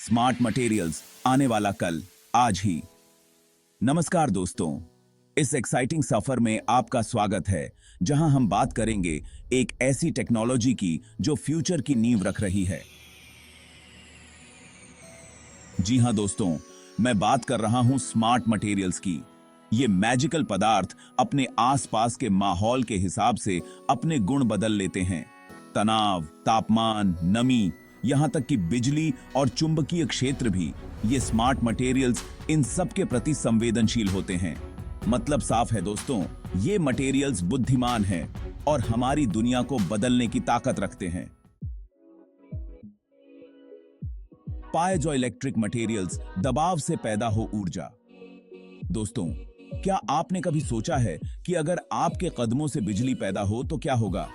Smart materials, आने वाला कल आज ही। नमस्कार दोस्तों, इस एक्साइटिंग सफर में आपका स्वागत है, जहां हम बात करेंगे एक ऐसी टेक्नोलॉजी की जो फ्यूचर की नींव रख रही है। जी हां दोस्तों, मैं बात कर रहा हूं स्मार्ट मटेरियल्स की। ये मैजिकल पदार्थ अपने आसपास के माहौल के हिसाब से अपने गुण बदल लेते हैं। तनाव, तापमान, नमी, यहां तक कि बिजली और चुंबकीय क्षेत्र भी, ये स्मार्ट मटेरियल्स इन सब के प्रति संवेदनशील होते हैं। मतलब साफ है दोस्तों, ये मटेरियल्स बुद्धिमान हैं और हमारी दुनिया को बदलने की ताकत रखते हैं। पाइज़ोइलेक्ट्रिक मटेरियल्स, दबाव से पैदा हो ऊर्जा। दोस्तों, क्या आपने कभी सोचा है कि अगर आपके कदमों से बिजली पैदा हो तो क्या होगा?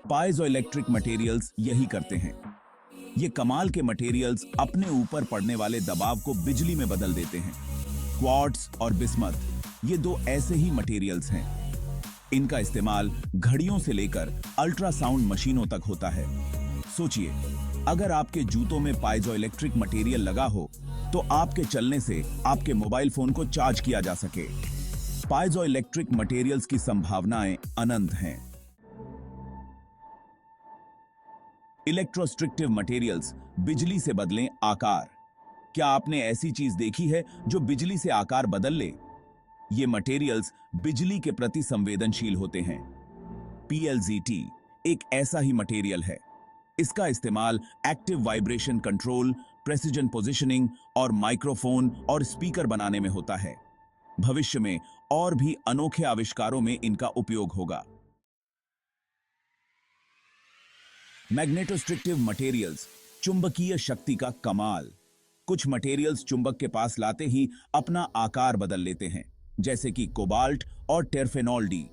पाइज़ोइलेक्ट्रिक मटेरियल्स यही करते हैं। ये कमाल के मटेरियल्स अपने ऊपर पड़ने वाले दबाव को बिजली में बदल देते हैं। क्वार्ट्ज और बिस्मथ, ये दो ऐसे ही मटेरियल्स हैं। इनका इस्तेमाल घड़ियों से लेकर अल्ट्रासाउंड मशीनों तक होता है। सोचिए, अगर आपके जूतों में पाइज़ोइलेक्ट्रिक मटेरियल लगा हो तो आपके चलने से आपके मोबाइल फोन को चार्ज किया जा सके। पाइज़ोइलेक्ट्रिक मटेरियल्स की संभावनाएं अनंत हैं। इलेक्ट्रोस्ट्रिक्टिव मटेरियल्स, बिजली से बदलें आकार। क्या आपने ऐसी चीज देखी है जो बिजली से आकार बदल ले? ये मटेरियल्स बिजली के प्रति संवेदनशील होते हैं। PLZT एक ऐसा ही मटेरियल है। इसका इस्तेमाल active vibration control, precision positioning और माइक्रोफोन और स्पीकर बनाने में होता है। भविष्य में और भी अनोखे आविष्कारों में इनका उपयोग होगा। मैग्नेटोस्ट्रिक्टिव मटेरियल्स, चुंबकीय शक्ति का कमाल। कुछ मटेरियल्स चुंबक के पास लाते ही अपना आकार बदल लेते हैं, जैसे कि कोबाल्ट और टेरफेनॉल डी।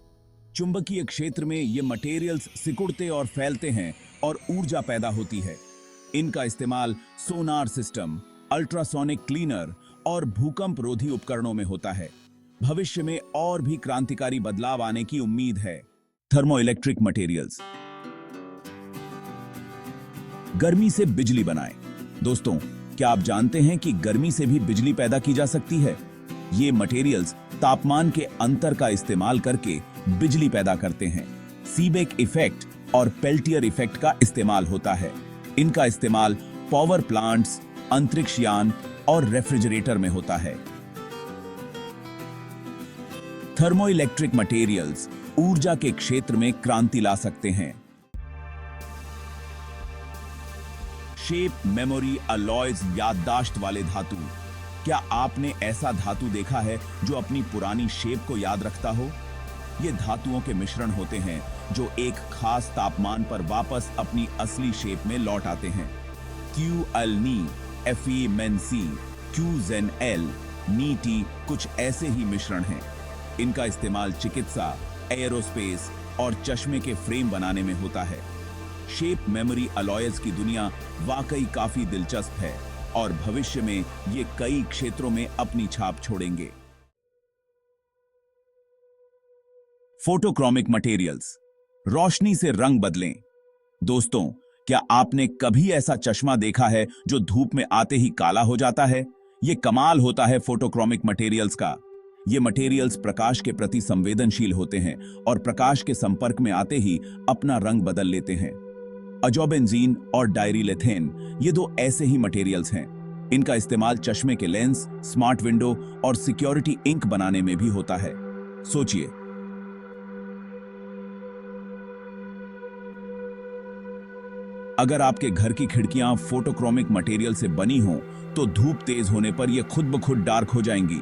चुंबकीय क्षेत्र में ये मटेरियल्स सिकुड़ते और फैलते हैं और ऊर्जा पैदा होती है। इनका इस्तेमाल सोनार सिस्टम, अल्ट्रासोनिक क्लीनर और भूकंप रोधी उपकरणों में होता है। भविष्य में और भी क्रांतिकारी बदलाव आने की उम्मीद है। थर्मोइलेक्ट्रिक मटेरियल्स, गर्मी से बिजली बनाएं। दोस्तों, क्या आप जानते हैं कि गर्मी से भी बिजली पैदा की जा सकती है? ये मटेरियल्स तापमान के अंतर का इस्तेमाल करके बिजली पैदा करते हैं। सीबेक इफेक्ट और पेल्टियर इफेक्ट का इस्तेमाल होता है। इनका इस्तेमाल पावर प्लांट्स, अंतरिक्ष यान और रेफ्रिजरेटर में होता है। थर्मोइलेक्ट्रिक मटेरियल्स ऊर्जा के क्षेत्र में क्रांति ला सकते हैं। शेप मेमोरी अलॉयज, याददाश्त वाले धातु। क्या आपने ऐसा धातु देखा है जो अपनी पुरानी शेप को याद रखता हो? ये धातुओं के मिश्रण होते हैं जो एक खास तापमान पर वापस अपनी असली शेप में लौट आते हैं। QLNi, FeMnC, QZnL, NiTi कुछ ऐसे ही मिश्रण हैं। इनका इस्तेमाल चिकित्सा, एयरोस्पेस और चश्मे के फ्रेम बनाने में होता है। शेप मेमोरी अलॉयज की दुनिया वाकई काफी दिलचस्प है और भविष्य में ये कई क्षेत्रों में अपनी छाप छोड़ेंगे। फोटोक्रोमिक मटेरियल्स, रोशनी से रंग बदलें। दोस्तों, क्या आपने कभी ऐसा चश्मा देखा है जो धूप में आते ही काला हो जाता है? ये कमाल होता है फोटोक्रोमिक मटेरियल्स का। ये मटेरियल्स प्रकाश के प्रति संवेदनशील होते हैं और प्रकाश के संपर्क में आते ही अपना रंग बदल लेते हैं। अजोबेंजीन और डायरिलेथेन, ये दो ऐसे ही मटेरियल्स हैं। इनका इस्तेमाल चश्मे के लेंस, स्मार्ट विंडो और सिक्योरिटी इंक बनाने में भी होता है। सोचिए, अगर आपके घर की खिड़कियां फोटोक्रोमिक मटेरियल से बनी हों तो धूप तेज होने पर यह खुद ब खुद डार्क हो जाएंगी।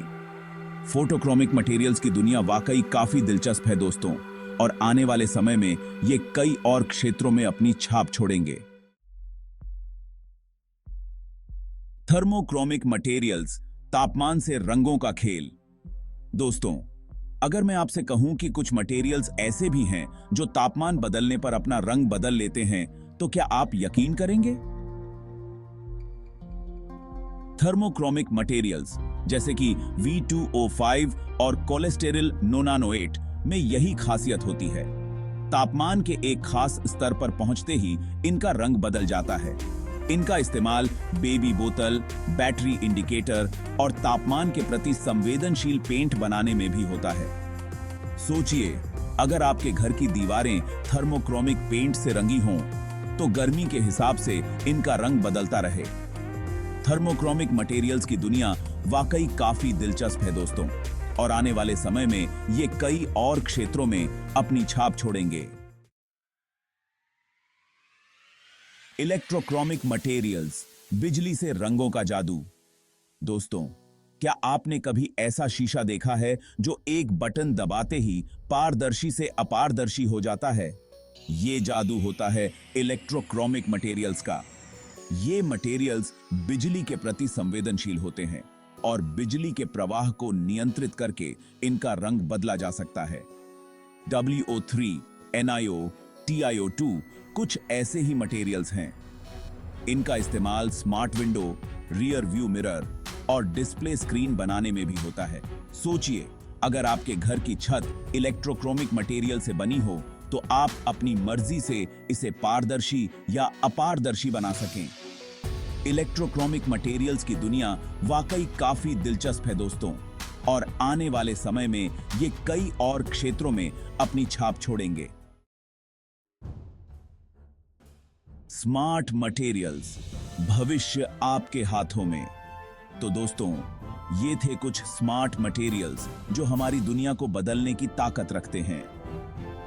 फोटोक्रोमिक मटेरियल्स की दुनिया वाकई काफी दिलचस्प है दोस्तों, और आने वाले समय में ये कई और क्षेत्रों में अपनी छाप छोड़ेंगे। थर्मोक्रोमिक मटेरियल्स, तापमान से रंगों का खेल। दोस्तों, अगर मैं आपसे कहूं कि कुछ मटेरियल्स ऐसे भी हैं जो तापमान बदलने पर अपना रंग बदल लेते हैं, तो क्या आप यकीन करेंगे? थर्मोक्रोमिक मटेरियल्स जैसे कि V2O5 और कोलेस्टेरिल नोनानोएट में यही खासियत होती है। तापमान के एक खास स्तर पर पहुंचते ही इनका रंग बदल जाता है। इनका इस्तेमाल बेबी बोतल, बैटरी इंडिकेटर और तापमान के प्रति संवेदनशील पेंट बनाने में भी होता है। सोचिए, अगर आपके घर की दीवारें थर्मोक्रोमिक पेंट से रंगी हों, तो गर्मी के हिसाब से इनका रंग बदलता रहे। थर्मोक्रोमिक मटेरियल्स की दुनिया वाकई काफी दिलचस्प है दोस्तों, और आने वाले समय में ये कई और क्षेत्रों में अपनी छाप छोड़ेंगे। इलेक्ट्रोक्रोमिक मटेरियल्स, बिजली से रंगों का जादू। दोस्तों, क्या आपने कभी ऐसा शीशा देखा है जो एक बटन दबाते ही पारदर्शी से अपारदर्शी हो जाता है? ये जादू होता है इलेक्ट्रोक्रोमिक मटेरियल्स का। ये मटेरियल्स बिजली के प्रति संवेदनशील होते हैं और बिजली के प्रवाह को नियंत्रित करके इनका रंग बदला जा सकता है। WO3, NiO, TiO2 कुछ ऐसे ही मटेरियल्स हैं। इनका इस्तेमाल smart window, rear view mirror और डिस्प्ले स्क्रीन बनाने में भी होता है। सोचिए, अगर आपके घर की छत इलेक्ट्रोक्रोमिक मटेरियल से बनी हो, तो आप अपनी मर्जी से इसे पारदर्शी या अपारदर्शी बना सकें। इलेक्ट्रोक्रोमिक मटेरियल्स की दुनिया वाकई काफी दिलचस्प है दोस्तों, और आने वाले समय में ये कई और क्षेत्रों में अपनी छाप छोड़ेंगे। स्मार्ट मटेरियल्स, भविष्य आपके हाथों में। तो दोस्तों, ये थे कुछ स्मार्ट मटेरियल्स जो हमारी दुनिया को बदलने की ताकत रखते हैं।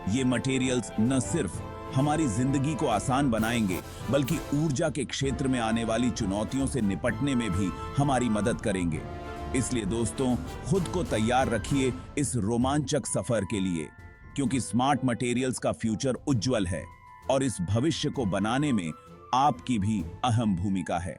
ये मटेरियल्स न सिर्फ हमारी जिंदगी को आसान बनाएंगे, बल्कि ऊर्जा के क्षेत्र में आने वाली चुनौतियों से निपटने में भी हमारी मदद करेंगे। इसलिए दोस्तों, खुद को तैयार रखिए इस रोमांचक सफर के लिए, क्योंकि स्मार्ट मटेरियल्स का फ्यूचर उज्जवल है और इस भविष्य को बनाने में आपकी भी अहम भूमिका है।